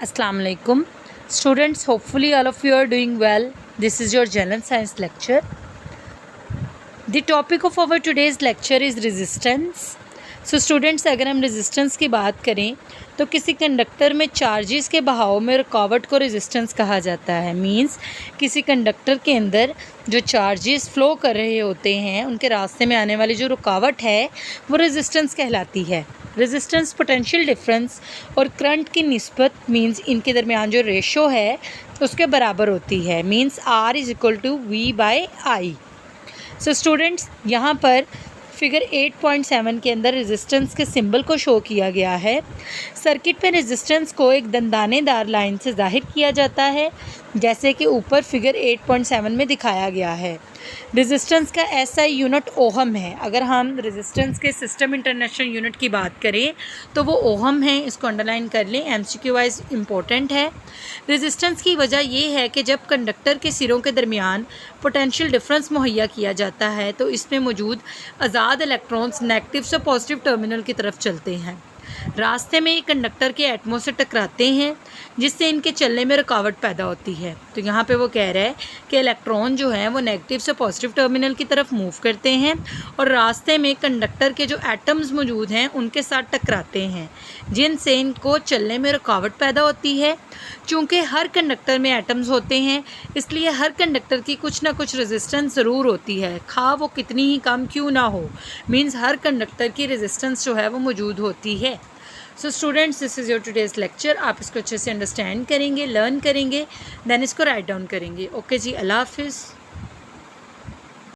Assalamu alaikum. Students, hopefully all of you are doing well. This is your general science lecture. The topic of our today's lecture is resistance. So students, अगर हम resistance की बात करें तो किसी conductor में charges के बहाव में रुकावट को रेजिस्टेंस कहा जाता है। मींस किसी कंडक्टर के अंदर जो चार्जेस फ्लो कर रहे होते हैं उनके रास्ते में आने वाली जो रुकावट है वो रेजिस्टेंस कहलाती है। रेजिस्टेंस पोटेंशियल डिफरेंस और करंट की निस्बत मींस इनके दरमियान जो रेशो है उसके बराबर होती है। Means R is equal to V/I। So students, यहाँ पर फिगर 8.7 के अंदर रेजिस्टेंस के सिंबल को शो किया गया है। सर्किट पे रेजिस्टेंस को एक दंदानेदार लाइन से जाहिर किया जाता है, जैसे कि ऊपर फिगर 8.7 में दिखाया गया है। रेजिस्टेंस का SI यूनिट ओहम है। अगर हम रेजिस्टेंस के सिस्टम इंटरनेशनल यूनिट की बात करें तो वो ओहम है। इसको अंडरलाइन कर लें, MCQ वाइज इम्पोर्टेंट है। रेजिस्टेंस की वजह ये है कि जब कंडक्टर के सिरों के दरमियान पोटेंशियल डिफरेंस मुहैया किया जाता है तो इसमें मौजूद आज़ाद इलेक्ट्रॉन्स नेगेटिव से पॉजिटिव टर्मिनल की तरफ चलते हैं। रास्ते में कंडक्टर के एटमों से टकराते हैं जिससे इनके चलने में रुकावट पैदा होती है। तो यहाँ पे वो कह रहा है कि इलेक्ट्रॉन जो हैं वो नेगेटिव से पॉजिटिव टर्मिनल की तरफ मूव करते हैं और रास्ते में कंडक्टर के जो एटम्स मौजूद हैं उनके साथ टकराते हैं जिनसे इनको चलने में रुकावट पैदा होती है। चूँकि हर कंडक्टर में एटम्स होते हैं इसलिए हर कंडक्टर की कुछ ना कुछ रेजिस्टेंस ज़रूर होती है, खा वो कितनी ही कम क्यों ना हो। मीन्स हर कंडक्टर की रेजिस्टेंस जो है वो मौजूद होती है। So students, this is your today's lecture. आप इसको अच्छे से अंडरस्टैंड करेंगे, लर्न करेंगे, देन इसको राइट डाउन करेंगे। ओके जी, अल्लाह हाफिज़।